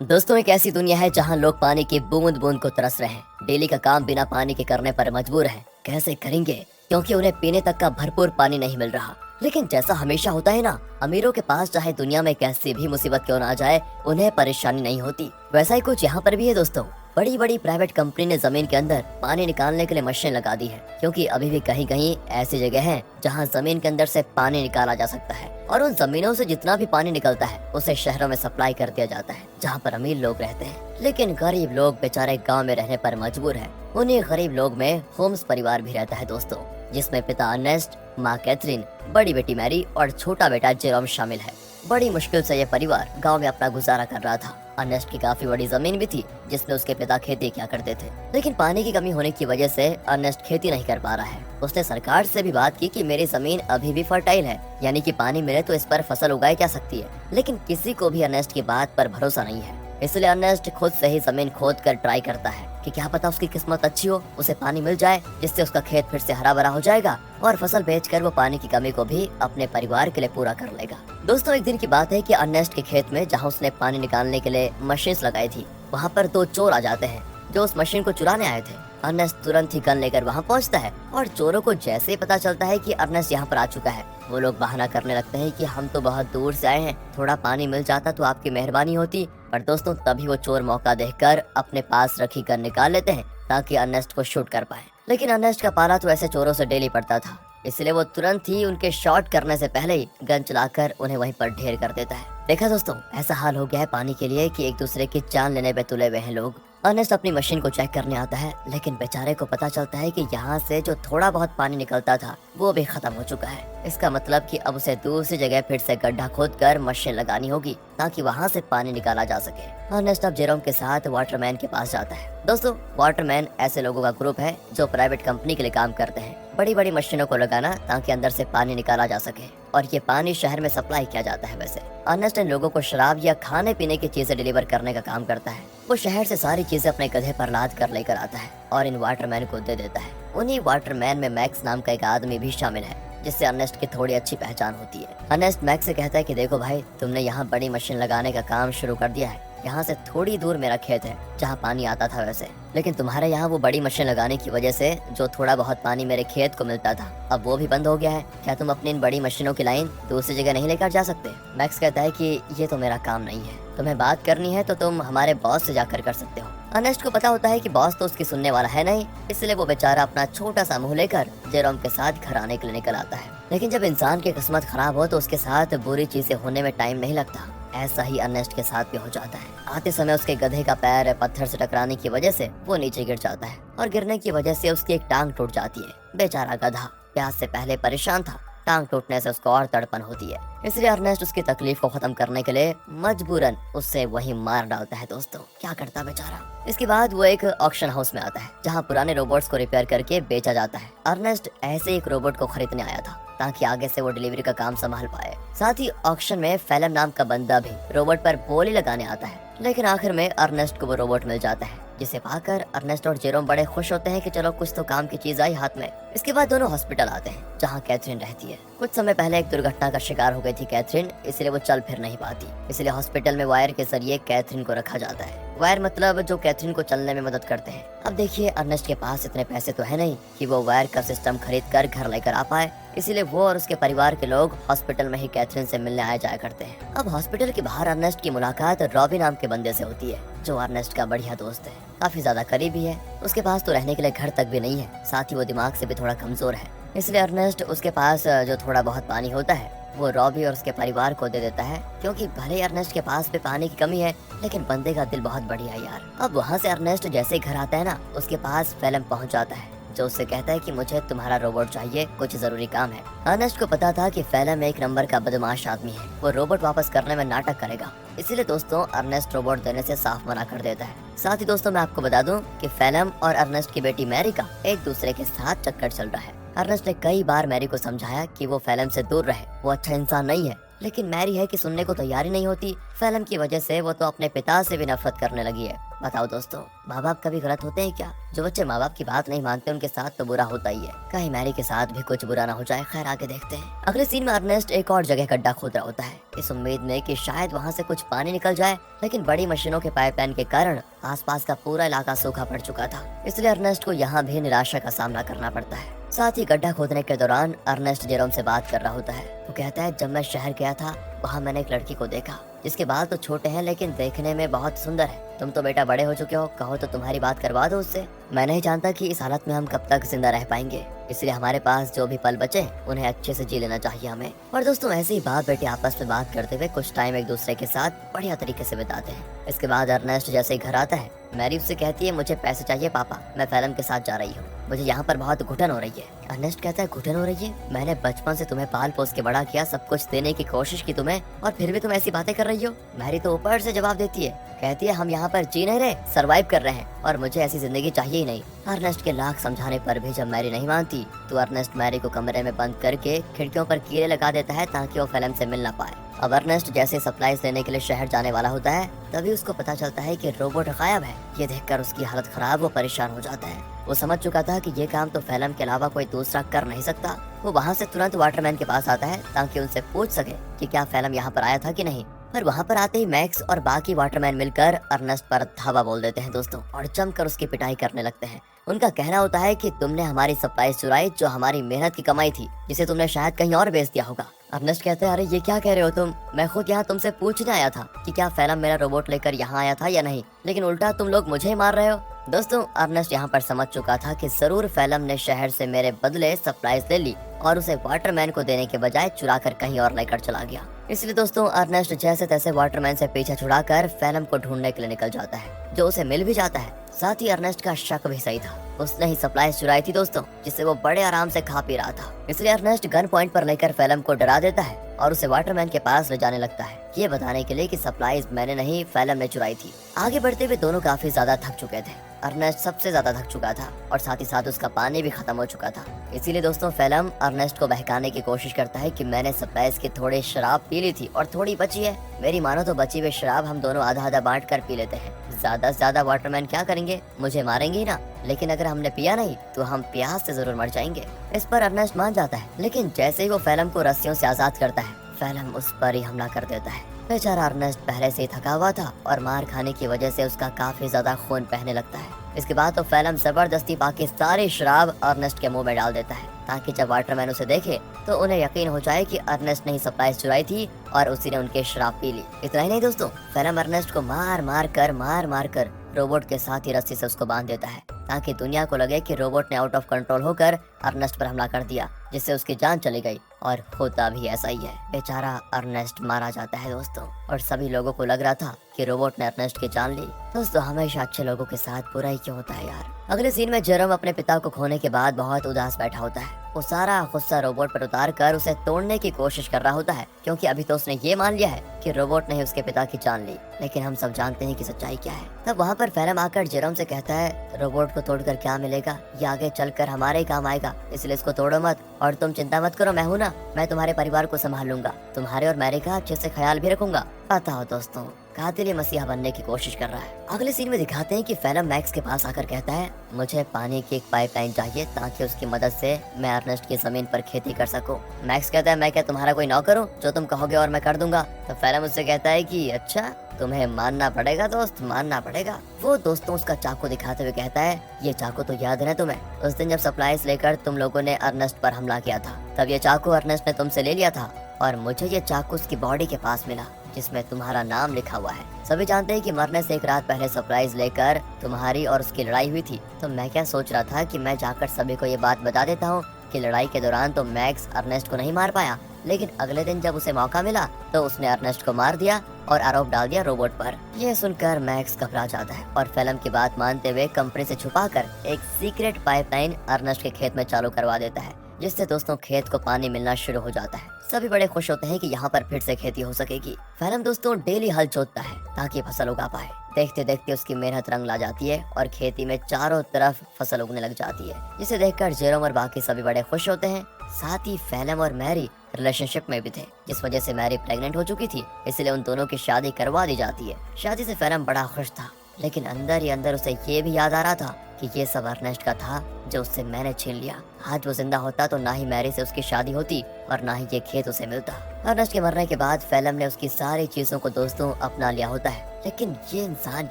दोस्तों, एक ऐसी दुनिया है जहां लोग पानी की बूंद बूंद को तरस रहे हैं। डेली का काम बिना पानी के करने पर मजबूर हैं। कैसे करेंगे, क्योंकि उन्हें पीने तक का भरपूर पानी नहीं मिल रहा। लेकिन जैसा हमेशा होता है ना, अमीरों के पास चाहे दुनिया में कैसी भी मुसीबत क्यों ना आ जाए, उन्हें परेशानी नहीं होती। वैसा ही कुछ यहाँ पर भी है दोस्तों। बड़ी बड़ी प्राइवेट कंपनी ने जमीन के अंदर पानी निकालने के लिए मशीन लगा दी है, क्योंकि अभी भी कहीं कहीं ऐसी जगह है जहां जमीन के अंदर से पानी निकाला जा सकता है। और उन जमीनों से जितना भी पानी निकलता है उसे शहरों में सप्लाई कर दिया जाता है, जहां पर अमीर लोग रहते हैं। लेकिन गरीब लोग बेचारे गांव में रहने पर मजबूर हैं। उन्हीं गरीब लोग में होम्स परिवार भी रहता है दोस्तों, जिसमें पिता अर्नेस्ट, माँ कैथरीन, बड़ी बेटी मैरी और छोटा बेटा जेरोम शामिल है। बड़ी मुश्किल से यह परिवार गांव में अपना गुजारा कर रहा था। अर्नेस्ट की काफी बड़ी जमीन भी थी, जिसमें उसके पिता खेती किया करते थे। लेकिन पानी की कमी होने की वजह से अर्नेस्ट खेती नहीं कर पा रहा है। उसने सरकार से भी बात की कि मेरी जमीन अभी भी फर्टाइल है, यानी कि पानी मिले तो इस पर फसल उगाई जा सकती है। लेकिन किसी को भी अर्नेस्ट की बात पर भरोसा नहीं है। इसलिए अर्नेस्ट खुद से ही जमीन खोद कर ट्राई करता है कि क्या पता उसकी किस्मत अच्छी हो, उसे पानी मिल जाए, जिससे उसका खेत फिर से हरा भरा हो जाएगा और फसल बेचकर वो पानी की कमी को भी अपने परिवार के लिए पूरा कर लेगा। दोस्तों, एक दिन की बात है कि अर्नेस्ट के खेत में जहाँ उसने पानी निकालने के लिए मशीन लगाई थी, वहाँ पर दो चोर आ जाते हैं जो उस मशीन को चुराने आए थे। अर्नेस्ट तुरंत ही गन लेकर वहाँ पहुँचता है और चोरों को जैसे ही पता चलता है कि अर्नेस्ट यहाँ पर आ चुका है, वो लोग बहाना करने लगते हैं कि हम तो बहुत दूर से आए हैं, थोड़ा पानी मिल जाता तो आपकी मेहरबानी होती। पर दोस्तों, तभी वो चोर मौका देखकर अपने पास रखी गन निकाल लेते हैं ताकि अर्नेस्ट को शूट कर पाए। लेकिन अर्नेस्ट का पाला तो ऐसे चोरों से डेली पड़ता था, इसलिए वो तुरंत ही उनके शॉट करने से पहले ही गन चलाकर उन्हें वहीं पर ढेर कर देता है। देखा दोस्तों, ऐसा हाल हो गया है पानी के लिए कि एक दूसरे की जान लेने पे तुले हुए हैं लोग। अर्नेस्ट अपनी मशीन को चेक करने आता है, लेकिन बेचारे को पता चलता है कि यहाँ से जो थोड़ा बहुत पानी निकलता था वो भी खत्म हो चुका है। इसका मतलब कि अब उसे दूसरी जगह फिर से गड्ढा खोदकर मशीन लगानी होगी ताकि वहाँ से पानी निकाला जा सके। अर्नेस्ट अब जेरोम के साथ वाटरमैन के पास जाता है। दोस्तों, वाटरमैन ऐसे लोगों का ग्रुप है जो प्राइवेट कंपनी के लिए काम करते हैं, बड़ी बड़ी मशीनों को लगाना ताकि अंदर से पानी निकाला जा सके, और ये पानी शहर में सप्लाई किया जाता है। वैसे अर्नेस्ट इन लोगों को शराब या खाने पीने की चीजें डिलीवर करने का काम करता है। वो शहर से सारी चीजें अपने गधे पर लाद कर लेकर आता है और इन वाटरमैन को दे देता है। उन्हीं वाटरमैन में मैक्स नाम का एक आदमी भी शामिल है, जिससे अर्नेस्ट की थोड़ी अच्छी पहचान होती है। अर्नेस्ट मैक्स से कहता है कि देखो भाई, तुमने यहाँ बड़ी मशीन लगाने का काम शुरू कर दिया है। यहाँ से थोड़ी दूर मेरा खेत है जहाँ पानी आता था वैसे, लेकिन तुम्हारे यहाँ वो बड़ी मशीन लगाने की वजह से जो थोड़ा बहुत पानी मेरे खेत को मिलता था, अब वो भी बंद हो गया है। क्या तुम अपनी इन बड़ी मशीनों की लाइन दूसरी जगह नहीं लेकर जा सकते? मैक्स कहता है कि ये तो मेरा काम नहीं है, तुम्हें बात करनी है तो तुम हमारे बॉस से जाकर कर सकते हो। अर्नेस्ट को पता होता है कि बॉस तो उसकी सुनने वाला है नहीं, इसलिए वो बेचारा अपना छोटा सा मुंह लेकर जेरोम के साथ घर आने के लिए निकल आता है। लेकिन जब इंसान की किस्मत खराब हो तो उसके साथ बुरी चीजें होने में टाइम नहीं लगता। ऐसा ही अर्नेस्ट के साथ भी हो जाता है। आते समय उसके गधे का पैर पत्थर से टकराने की वजह से वो नीचे गिर जाता है और गिरने की वजह से उसकी एक टांग टूट जाती है। बेचारा गधा प्यास से पहले परेशान था, टांग टूटने से उसको और तड़पन होती है। इसलिए अर्नेस्ट उसकी तकलीफ को खत्म करने के लिए मजबूरन उससे वही मार डालता है। दोस्तों, क्या करता बेचारा। इसके बाद वो एक ऑक्शन हाउस में आता है जहाँ पुराने रोबोट्स को रिपेयर करके बेचा जाता है। अर्नेस्ट ऐसे एक रोबोट को खरीदने आया था ताकि आगे से वो डिलीवरी का काम संभाल पाए। साथ ही ऑक्शन में फेलम नाम का बंदा भी रोबोट पर बोली लगाने आता है। लेकिन आखिर में अर्नेस्ट को वो रोबोट मिल जाता है, जिसे पाकर अर्नेस्ट और जेरोम बड़े खुश होते हैं कि चलो कुछ तो काम की चीज आई हाथ में। इसके बाद दोनों हॉस्पिटल आते हैं जहाँ कैथरीन रहती है। कुछ समय पहले एक दुर्घटना का शिकार हो गई थी कैथरीन, इसलिए वो चल फिर नहीं पाती। इसलिए हॉस्पिटल में वायर के जरिए कैथरीन को रखा जाता है। वायर मतलब जो कैथरीन को चलने में मदद करते हैं। अब देखिए, अर्नेस्ट के पास इतने पैसे तो है नहीं कि वो वायर का सिस्टम खरीद कर घर लेकर आ पाए, इसीलिए वो और उसके परिवार के लोग हॉस्पिटल में ही कैथरीन से मिलने आया जाया करते हैं। अब हॉस्पिटल के बाहर अर्नेस्ट की मुलाकात रॉबी नाम के बंदे से होती है, जो अर्नेस्ट का बढ़िया दोस्त है, काफी ज्यादा करीबी है। उसके पास तो रहने के लिए घर तक भी नहीं है, साथ ही वो दिमाग से भी थोड़ा कमजोर है। इसलिए अर्नेस्ट उसके पास जो थोड़ा बहुत पानी होता है वो रॉबी और उसके परिवार को दे देता है, क्योंकि भले ही अर्नेस्ट के पास भी पानी की कमी है, लेकिन बंदे का दिल बहुत बढ़िया है यार। अब वहाँ से अर्नेस्ट जैसे ही घर आता है ना, उसके पास फेलम पहुँच जाता है, जो उससे कहता है कि मुझे तुम्हारा रोबोट चाहिए, कुछ जरूरी काम है। अर्नेस्ट को पता था कि फेलम एक नंबर का बदमाश आदमी है, वो रोबोट वापस करने में नाटक करेगा। इसीलिए दोस्तों, अर्नेस्ट रोबोट देने से साफ मना कर देता है। साथ ही दोस्तों, मैं आपको बता दूं कि फेलम और अर्नेस्ट की बेटी मैरी का एक दूसरे के साथ चक्कर चल रहा है। अर्नेस्ट ने कई बार मैरी को समझाया कि वो फेलम से दूर रहे, वो अच्छा इंसान नहीं है, लेकिन मैरी है कि सुनने को तैयार ही नहीं होती। फेलम की वजह से वो तो अपने पिता से भी नफरत करने लगी है। बताओ दोस्तों, माँ बाप कभी गलत होते हैं क्या? जो बच्चे माँ बाप की बात नहीं मानते उनके साथ तो बुरा होता ही है। कहीं मैरी के साथ भी कुछ बुरा ना हो जाए। खैर आगे देखते हैं। अगले सीन में अर्नेस्ट एक और जगह गड्ढा खोद रहा होता है, इस उम्मीद में कि शायद वहाँ से कुछ पानी निकल जाए, लेकिन बड़ी मशीनों के पाइपलाइन के कारण आसपास का पूरा इलाका सूखा पड़ चुका था। इसलिए अर्नेस्ट को यहाँ भी निराशा का सामना करना पड़ता है। साथ ही गड्ढा खोदने के दौरान अर्नेस्ट जेरोम से बात कर रहा होता है। वो कहता है, जब मैं शहर गया था वहाँ मैंने एक लड़की को देखा जिसके बाल तो छोटे हैं लेकिन देखने में बहुत सुंदर है। तुम तो बेटा बड़े हो चुके हो, कहो तो तुम्हारी बात करवा दो उससे। मैं नहीं जानता कि इस हालत में हम कब तक जिंदा रह पाएंगे, इसलिए हमारे पास जो भी पल बचे उन्हें अच्छे से जी लेना चाहिए हमें। और दोस्तों ऐसे ही बाप बेटे आपस में बात करते हुए कुछ टाइम एक दूसरे के साथ बढ़िया तरीके से बिताते हैं। इसके बाद अर्नेस्ट जैसे ही घर आता है, मैरी उससे कहती है, मुझे पैसे चाहिए पापा, मैं फैलम के साथ जा रही हूँ, मुझे यहाँ पर बहुत घुटन हो रही है। अर्नेस्ट कहता है, घुटन हो रही है? मैंने बचपन से तुम्हें पाल पोस के बड़ा किया, सब कुछ देने की कोशिश की तुम्हें, और फिर भी तुम ऐसी बातें कर रही हो। मैरी तो ऊपर से जवाब देती है, कहती है, हम यहाँ पर जी नहीं रहे, सरवाइव कर रहे हैं और मुझे ऐसी जिंदगी चाहिए ही नहीं। अर्नेस्ट के लाख समझाने पर भी जब मैरी नहीं मानती तो अर्नेस्ट मैरी को कमरे में बंद करके खिड़कियों पर कीड़े लगा देता है ताकि वो फैलम से मिल ना पाए। अब अर्नेस्ट जैसे सप्लाईज लेने के लिए शहर जाने वाला होता है, तभी उसको पता चलता है कि रोबोट गायब है। ये देखकर उसकी हालत खराब, वो परेशान हो जाता है। वो समझ चुका था कि ये काम तो फैलम के अलावा कोई दूसरा कर नहीं सकता। वो वहाँ से तुरंत वाटरमैन के पास आता है ताकि उनसे पूछ सके कि क्या फैलम यहाँ पर आया था कि नहीं। पर वहाँ पर आते ही मैक्स और बाकी वाटरमैन मिलकर अर्नेस्ट पर धावा बोल देते हैं दोस्तों, और जमकर उसकी पिटाई करने लगते हैं। उनका कहना होता है कि तुमने हमारी सप्लाई चुराई, जो हमारी मेहनत की कमाई थी, जिसे तुमने शायद कहीं और बेच दिया होगा। अर्नेस्ट कहते हैं, अरे ये क्या कह रहे हो तुम? मैं खुद यहाँ तुमसे पूछने आया था कि क्या फैलम मेरा रोबोट लेकर यहाँ आया था या नहीं, लेकिन उल्टा तुम लोग मुझे ही मार रहे हो। दोस्तों अर्नेस्ट यहाँ पर समझ चुका था कि जरूर फैलम ने शहर से मेरे बदले सप्लाईज ले ली और उसे वाटरमैन को देने के बजाय चुरा कर कहीं और लेकर चला गया। इसलिए दोस्तों अर्नेस्ट जैसे तैसे वाटरमैन से पीछा छुड़ाकर फैलम को ढूंढने के लिए निकल जाता है, जो उसे मिल भी जाता है। साथ ही अर्नेस्ट का शक भी सही था, उसने ही सप्लाई चुराई थी दोस्तों, जिससे वो बड़े आराम से खा पी रहा था। इसलिए अर्नेस्ट गन पॉइंट पर लेकर फैलम को डरा देता है और उसे वाटरमैन के पास ले जाने लगता है, ये बताने के लिए कि सप्लाईज मैंने नहीं फैलम ने चुराई थी। आगे बढ़ते हुए दोनों काफी ज्यादा थक चुके थे। अर्नेस्ट सबसे ज्यादा थक चुका था और साथ ही साथ उसका पानी भी खत्म हो चुका था। इसीलिए दोस्तों फैलम अर्नेस्ट को बहकाने की कोशिश करता है कि मैंने सप्लाईज की थोड़ी शराब पी ली थी और थोड़ी बची है, मेरी मानो तो बची हुई शराब हम दोनों आधा आधा बांट कर पी लेते हैं। ज्यादा से ज्यादा वाटरमैन क्या करेंगे, मुझे मारेंगे ही ना, लेकिन अगर हमने पिया नहीं तो हम प्यास से जरूर मर जाएंगे। इस पर अर्नेस्ट मान जाता है, लेकिन जैसे ही वो फैलम को रस्सियों से आजाद करता है, फैलम उस पर ही हमला कर देता है। बेचारा अर्नेस्ट पहले से ही थका हुआ था और मार खाने की वजह से उसका काफी ज्यादा खून बहने लगता है। इसके बाद तो फैलम जबरदस्ती बाकी सारी शराब अर्नेस्ट के मुंह में डाल देता है, ताकि जब वाटरमैन उसे देखे तो उन्हें यकीन हो जाए कि अर्नेस्ट ने ही सप्लाई चुराई थी और उसी ने उनकी शराब पी ली। इतना ही नहीं दोस्तों, फैलम अर्नेस्ट को मार मार कर रोबोट के साथ ही रस्सी से उसको बांध देता है, ताकि दुनिया को लगे कि रोबोट ने आउट ऑफ कंट्रोल होकर अर्नेस्ट पर हमला कर दिया, जिससे उसकी जान चली गई। और होता भी ऐसा ही है, बेचारा अर्नेस्ट मारा जाता है दोस्तों। और सभी लोगों को लग रहा था कि रोबोट ने अर्नेस्ट की जान ली। दोस्तों हमेशा अच्छे लोगों के साथ बुरा ही क्यों होता है यार। अगले सीन में जेरोम अपने पिता को खोने के बाद बहुत उदास बैठा होता है। वो सारा गुस्सा रोबोट पर उतार कर उसे तोड़ने की कोशिश कर रहा होता है, क्योंकि अभी तो उसने ये मान लिया है कि रोबोट ने ही उसके पिता की जान ली। लेकिन हम सब जानते हैं कि सच्चाई क्या है। तब वहाँ पर फैलम आकर जेरोम से कहता है, रोबोट को तोड़कर क्या मिलेगा, ये आगे चलकर हमारे ही काम आएगा, इसलिए इसको तोड़ो मत और तुम चिंता मत करो, मैं हूँ ना, मैं तुम्हारे परिवार को संभाल लूंगा, तुम्हारे और मैरी का अच्छे से ख्याल भी रखूंगा। पता हो दोस्तों, कातिल मसीहा बनने की कोशिश कर रहा है। अगले सीन में दिखाते हैं कि फैलम मैक्स के पास आकर कहता है, मुझे पानी की एक पाइपलाइन चाहिए ताकि उसकी मदद से मैं अर्नेस्ट की जमीन पर खेती कर सकूं। मैक्स कहता है, मैं क्या तुम्हारा कोई नौकर हूं, जो तुम कहोगे और मैं कर दूंगा। तो फैलम उससे कहता है कि अच्छा, तुम्हें मानना पड़ेगा दोस्त, मानना पड़ेगा। वो दोस्तों उसका चाकू दिखाते हुए कहता है, ये चाकू तो याद है ना तुम्हें, उस दिन जब सप्लाईज लेकर तुम लोगों ने अर्नेस्ट पर हमला किया था, तब ये चाकू अर्नेस्ट ने तुमसे ले लिया था और मुझे ये चाकू उसकी बॉडी के पास मिला जिसमें तुम्हारा नाम लिखा हुआ है। सभी जानते हैं कि मरने से एक रात पहले सरप्राइज लेकर तुम्हारी और उसकी लड़ाई हुई थी। तो मैं क्या सोच रहा था कि मैं जाकर सभी को ये बात बता देता हूँ कि लड़ाई के दौरान तो मैक्स अर्नेस्ट को नहीं मार पाया, लेकिन अगले दिन जब उसे मौका मिला तो उसने अर्नेस्ट को मार दिया और आरोप डाल दिया रोबोट पर। यह सुनकर मैक्स घबरा जाता है और फैलम की बात मानते हुए कंपनी से छुपाकर एक सीक्रेट पाइपलाइन अर्नेस्ट के खेत में चालू करवा देता है, जिससे दोस्तों खेत को पानी मिलना शुरू हो जाता है। सभी बड़े खुश होते हैं कि यहाँ पर फिर से खेती हो सकेगी। फैलम दोस्तों डेली हल जोतता है ताकि फसल उगा पाए। देखते देखते उसकी मेहनत रंग ला जाती है और खेती में चारों तरफ फसल उगने लग जाती है, जिसे देखकर जेरोम और बाकी सभी बड़े खुश होते हैं। साथ ही फैलम और मैरी रिलेशनशिप में भी थे, जिस वजह से मैरी प्रेग्नेंट हो चुकी थी, इसलिए उन दोनों की शादी करवा दी जाती है। शादी से फैलम बड़ा खुश था लेकिन अंदर ही अंदर उसे ये भी याद आ रहा था कि ये सब अर्नेस्ट का था जो उससे मैंने छीन लिया। आज वो जिंदा होता तो ना ही मैरी से उसकी शादी होती और ना ही ये खेत उसे मिलता। अर्नेस्ट के मरने के बाद फेलम ने उसकी सारी चीजों को दोस्तों अपना लिया होता है, लेकिन ये इंसान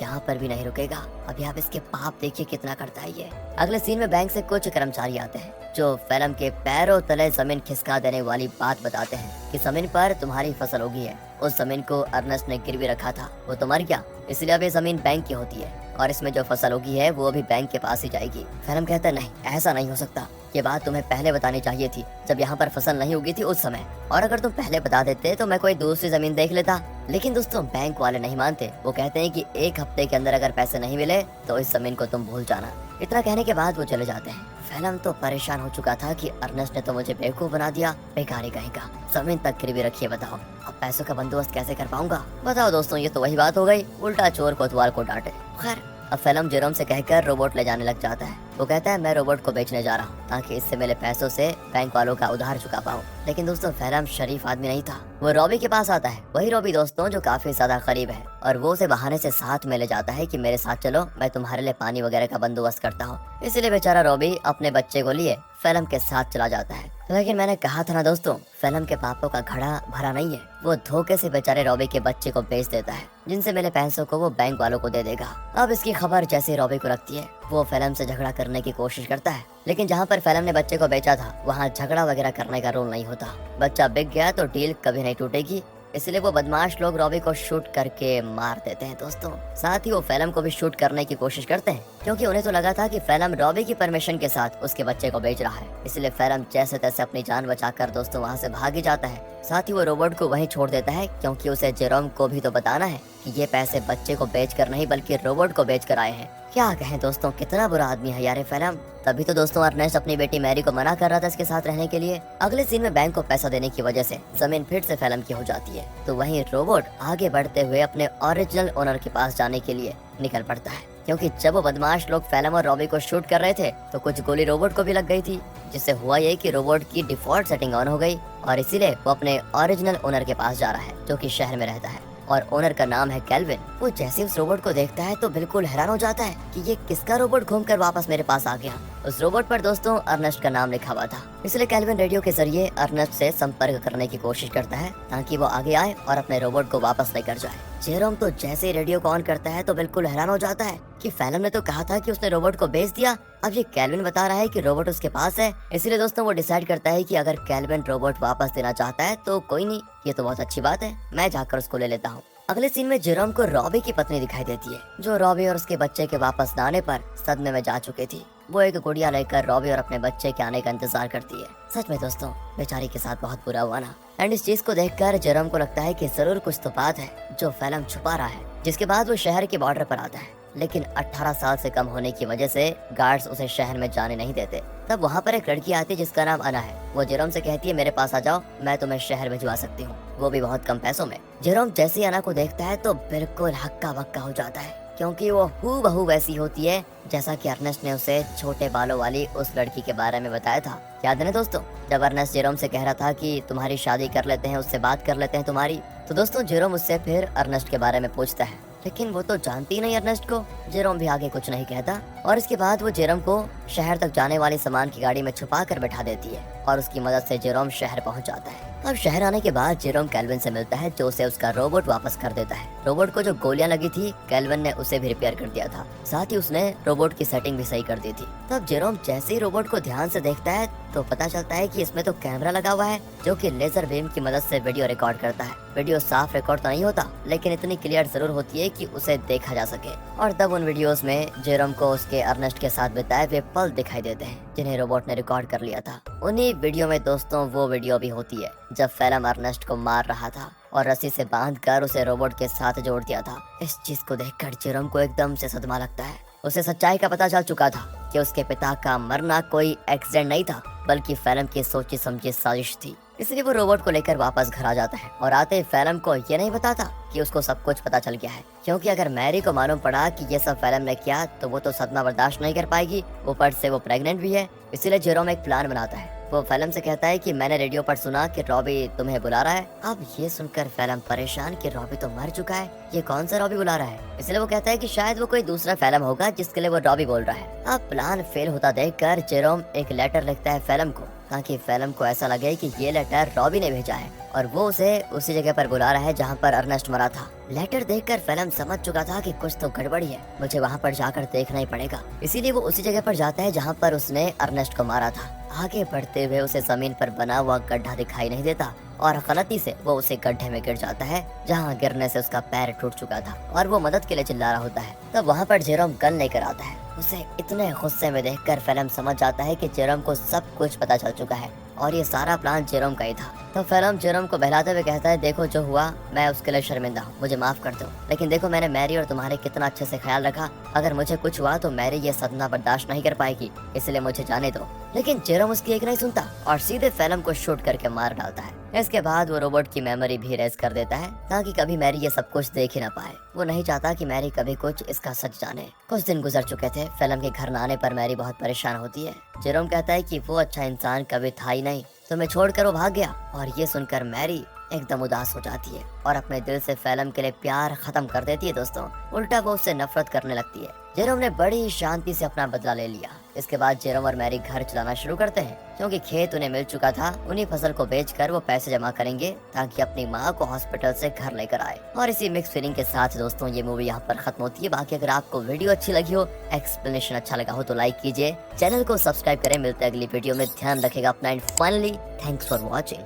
यहाँ पर भी नहीं रुकेगा। अभी आप इसके पाप देखिए कितना करता है ये। अगले सीन में बैंक से कुछ कर्मचारी आते हैं जो फेलम के पैरों तले जमीन खिसका देने वाली बात बताते हैं कि जमीन पर तुम्हारी फसल उगी है। उस जमीन को अर्नेस्ट ने गिरवी रखा था, वो तो मर गया, इसलिए अब ये जमीन बैंक की होती है और इसमें जो फसल उगी है वो भी बैंक के पास ही जाएगी। फेलम कहता है नहीं, ऐसा नहीं हो सकता, ये बात तुम्हें पहले बतानी चाहिए थी जब यहाँ पर फसल नहीं उगी थी उस समय, और अगर तुम पहले बता देते तो मैं कोई दूसरी जमीन देख लेता। लेकिन दोस्तों बैंक वाले नहीं मानते, वो कहते हैं कि 1 हफ्ते के अंदर अगर पैसे नहीं मिले तो इस जमीन को तुम भूल जाना। इतना कहने के बाद वो चले जाते हैं। फेलम तो परेशान हो चुका था कि अर्नेस्ट ने तो मुझे बेवकूफ बना दिया, बेकारी कहेगा, जमीन तक गिरवी रखिए, बताओ अब पैसों का बंदोबस्त कैसे कर पाऊंगा। बताओ दोस्तों, ये तो वही बात हो गई, उल्टा चोर कोतवाल को डांटे। खैर अब फेलम जेरोम से कहकर रोबोट ले जाने लग जाता है। वो कहता है मैं रोबोट को बेचने जा रहा हूँ ताकि इससे मिले पैसों से बैंक वालों का उधार चुका पाऊँ। लेकिन दोस्तों फेलम शरीफ आदमी नहीं था, वो रॉबी के पास आता है। वही रॉबी दोस्तों जो काफी ज्यादा करीब है, और वो उसे बहाने से साथ में ले जाता है कि मेरे साथ चलो, मैं तुम्हारे लिए पानी वगैरह का बंदोबस्त करता हूँ। इसलिए बेचारा रॉबी अपने बच्चे को लिए फेलम के साथ चला जाता है। लेकिन मैंने कहा था ना दोस्तों, फेलम के पापों का घड़ा भरा नहीं है। वो धोखे से बेचारे रॉबी के बच्चे को बेच देता है, जिनसे मिले पैसों को वो बैंक वालों को दे देगा। अब इसकी खबर जैसे रॉबी को लगती है, वो फेलम से झगड़ा करने की कोशिश करता है। लेकिन जहाँ पर फेलम ने बच्चे को बेचा था वहाँ झगड़ा वगैरह करने का रूल नहीं होता। बच्चा बिक गया तो डील कभी नहीं टूटेगी, इसलिए वो बदमाश लोग रॉबी को शूट करके मार देते हैं दोस्तों। साथ ही वो फेलम को भी शूट करने की कोशिश करते हैं, क्योंकि उन्हें तो लगा था कि फेलम रॉबी की परमिशन के साथ उसके बच्चे को बेच रहा है। इसलिए फेलम जैसे तैसे अपनी जान बचाकर दोस्तों वहाँ से भाग ही जाता है। साथ ही वो रोबोट को वहीं छोड़ देता है, क्योंकि उसे जेरोम को भी तो बताना है कि ये पैसे बच्चे को बेचकर नहीं बल्कि रोबोट को बेचकर आए हैं। क्या कहें दोस्तों, कितना बुरा आदमी है यार फेलम। तभी तो दोस्तों अर्नेस्ट अपनी बेटी मैरी को मना कर रहा था इसके साथ रहने के लिए। अगले सीन में बैंक को पैसा देने की वजह से जमीन फिर से फेलम की हो जाती है, तो वहीं रोबोट आगे बढ़ते हुए अपने ओरिजिनल ओनर के पास जाने के लिए निकल पड़ता है। क्योंकि जब वो बदमाश लोग फेलम और रॉबी को शूट कर रहे थे तो कुछ गोली रोबोट को भी लग गई थी, जिससे हुआ ये कि रोबोट की डिफॉल्ट सेटिंग ऑन हो गई और इसीलिए वो अपने ओरिजिनल ओनर के पास जा रहा है जो कि शहर में रहता है, और ओनर का नाम है कैल्विन। वो जैसे उस रोबोट को देखता है तो बिल्कुल हैरान हो जाता है कि ये किसका रोबोट घूमकर वापस मेरे पास आ गया। उस रोबोट पर दोस्तों अर्नेस्ट का नाम लिखा हुआ था, इसलिए कैल्विन रेडियो के जरिए अर्नेस्ट से संपर्क करने की कोशिश करता है ताकि वो आगे आए और अपने रोबोट को वापस लेकर जाए। जेरोम तो जैसे रेडियो को ऑन करता है तो बिल्कुल हैरान हो जाता है कि फेलम ने तो कहा था कि उसने रोबोट को बेच दिया, अब ये कैल्विन बता रहा है कि रोबोट उसके पास है। इसलिए दोस्तों वो डिसाइड करता है कि अगर कैल्विन रोबोट वापस देना चाहता है तो कोई नहीं, ये तो बहुत अच्छी बात है, मैं जाकर उसको ले लेता हूँ। अगले सीन में जेरोम को रॉबी की पत्नी दिखाई देती है, जो रॉबी और उसके बच्चे के वापस न आने पर सदमे में जा चुकी थी। वो एक गुड़िया लेकर रॉबी और अपने बच्चे के आने का इंतजार करती है। सच में दोस्तों बेचारी के साथ बहुत बुरा हुआ ना। एंड इस चीज को देखकर जेरोम को लगता है कि जरूर कुछ तो बात है जो फेलम छुपा रहा है। जिसके बाद वो शहर के बॉर्डर पर आता है, लेकिन 18 साल से कम होने की वजह से गार्ड्स उसे शहर में जाने नहीं देते। तब वहाँ पर एक लड़की आती है जिसका नाम अना है। वो जेरोम से कहती है मेरे पास आ जाओ, मैं तुम्हें शहर भिजवा सकती हूँ, वो भी बहुत कम पैसों में। जेरोम जैसे अना को देखता है तो बिल्कुल हक्का बक्का हो जाता है, क्योंकि वो हूबहू वैसी होती है जैसा कि अर्नेस्ट ने उसे छोटे बालों वाली उस लड़की के बारे में बताया था। याद है ना दोस्तों, जब अर्नेस्ट जेरोम से कह रहा था कि तुम्हारी शादी कर लेते हैं, उससे बात कर लेते हैं तुम्हारी, तो दोस्तों जेरोम उससे फिर अर्नेस्ट के बारे में पूछता है, लेकिन वो तो जानती नहीं अर्नेस्ट को। जेरोम भी आगे कुछ नहीं कहता और इसके बाद वो जेरोम को शहर तक जाने वाली सामान की गाड़ी में छुपा कर बैठा देती है और उसकी मदद से जेरोम शहर पहुंच जाता है। अब शहर आने के बाद जेरोम कैल्विन से मिलता है, जो उसे उसका रोबोट वापस कर देता है। रोबोट को जो गोलियां लगी थी कैल्विन ने उसे भी रिपेयर कर दिया था, साथ ही उसने रोबोट की सेटिंग भी सही कर दी थी। तब जेरोम जैसे ही रोबोट को ध्यान से देखता है तो पता चलता है कि इसमें तो कैमरा लगा हुआ है जो कि लेजर बीम की मदद से वीडियो रिकॉर्ड करता है। वीडियो साफ रिकॉर्ड तो नहीं होता, लेकिन इतनी क्लियर जरूर होती है कि उसे देखा जा सके। और तब उन वीडियोस में जेरोम को उसके अर्नेस्ट के साथ बिताए हुए पल दिखाई देते हैं जिन्हें रोबोट ने रिकॉर्ड कर लिया था। उन्हीं वीडियो में दोस्तों वो वीडियो भी होती है जब फेलम अर्नेस्ट को मार रहा था और रस्सी से बांधकर उसे रोबोट के साथ जोड़ दिया था। इस चीज को देखकर जेरोम को एकदम से सदमा लगता है। उसे सच्चाई का पता चल चुका था कि उसके पिता का मरना कोई एक्सीडेंट नहीं था, बल्कि फेलम की सोची समझी साजिश थी। इसलिए वो रोबोट को लेकर वापस घर आ जाता है और आते ही फेलम को ये नहीं बताता कि उसको सब कुछ पता चल गया है, क्योंकि अगर मैरी को मालूम पड़ा कि ये सब फेलम ने किया तो वो तो सदमा बर्दाश्त नहीं कर पाएगी। ऊपर से वो प्रेग्नेंट भी है। इसीलिए जेरोम एक प्लान बनाता है वो फेलम से कहता है कि मैंने रेडियो पर सुना कि रॉबी तुम्हें बुला रहा है। अब ये सुनकर फेलम परेशान कि रॉबी तो मर चुका है, ये कौन सा रॉबी बुला रहा है। इसलिए वो कहता है कि शायद वो कोई दूसरा फेलम होगा जिसके लिए वो रॉबी बोल रहा है। अब प्लान फेल होता देखकर जेरोम एक लेटर लिखता है फेलम को, ताकि फेलम को ऐसा लगे कि ये लेटर रॉबी ने भेजा है और वो उसे उसी जगह पर बुला रहा है जहाँ पर अर्नेस्ट मरा था। लेटर देखकर फेलम समझ चुका था कि कुछ तो गड़बड़ी है, मुझे वहाँ पर जाकर देखना ही पड़ेगा। इसीलिए वो उसी जगह पर जाता है जहाँ पर उसने अर्नेस्ट को मारा था। आगे बढ़ते हुए उसे जमीन पर बना हुआ गड्ढा दिखाई नहीं देता और गलती से वो उसे गड्ढे में गिर जाता है, जहाँ गिरने से उसका पैर टूट चुका था और वो मदद के लिए चिल्ला रहा होता है। तब वहाँ पर जेरोम गन लेकर आता है। उसे इतने गुस्से में देखकर फेलम समझ जाता है कि जेरोम को सब कुछ पता चल चुका है और ये सारा प्लान जेरोम का ही था। तो फेलम जेरोम को बहलाते हुए कहता है, देखो जो हुआ मैं उसके लिए शर्मिंदा हूँ, मुझे माफ कर दो, लेकिन देखो मैंने मैरी और तुम्हारे कितना अच्छे से ख्याल रखा, अगर मुझे कुछ हुआ तो मैरी ये सदमा बर्दाश्त नहीं कर पाएगी, इसलिए मुझे जाने दो। लेकिन जेरोम उसकी एक नहीं सुनता और सीधे फेलम को शूट करके मार डालता है। इसके बाद वो रोबोट की मेमोरी भी रेज कर देता है ताकि कभी मैरी ये सब कुछ देख ही ना पाए। वो नहीं चाहता कि मैरी कभी कुछ इसका सच जाने। कुछ दिन गुजर चुके थे। फेलम के घर न आने पर मैरी बहुत परेशान होती है। जेरोम कहता है कि वो अच्छा इंसान कभी था ही नहीं, तुम्हें छोड़कर वो भाग गया। और ये सुनकर मैरी एकदम उदास हो जाती है और अपने दिल से फेलम के लिए प्यार खत्म कर देती है। दोस्तों, उल्टा वो उससे नफरत करने लगती है। जेरोम ने बड़ी शांति से अपना बदला ले लिया। इसके बाद जेरोम और मैरी घर चलाना शुरू करते हैं, क्योंकि खेत उन्हें मिल चुका था। उन्हीं फसल को बेचकर वो पैसे जमा करेंगे ताकि अपनी माँ को हॉस्पिटल से घर लेकर आए। और इसी मिक्स फीलिंग के साथ दोस्तों ये मूवी यहाँ पर खत्म होती है। बाकी अगर आपको वीडियो अच्छी लगी हो, एक्सप्लेनेशन अच्छा लगा हो तो लाइक कीजिए, चैनल को सब्सक्राइब करें। मिलते हैं अगली वीडियो में, ध्यान रखेगा अपना and finally thanks for watching.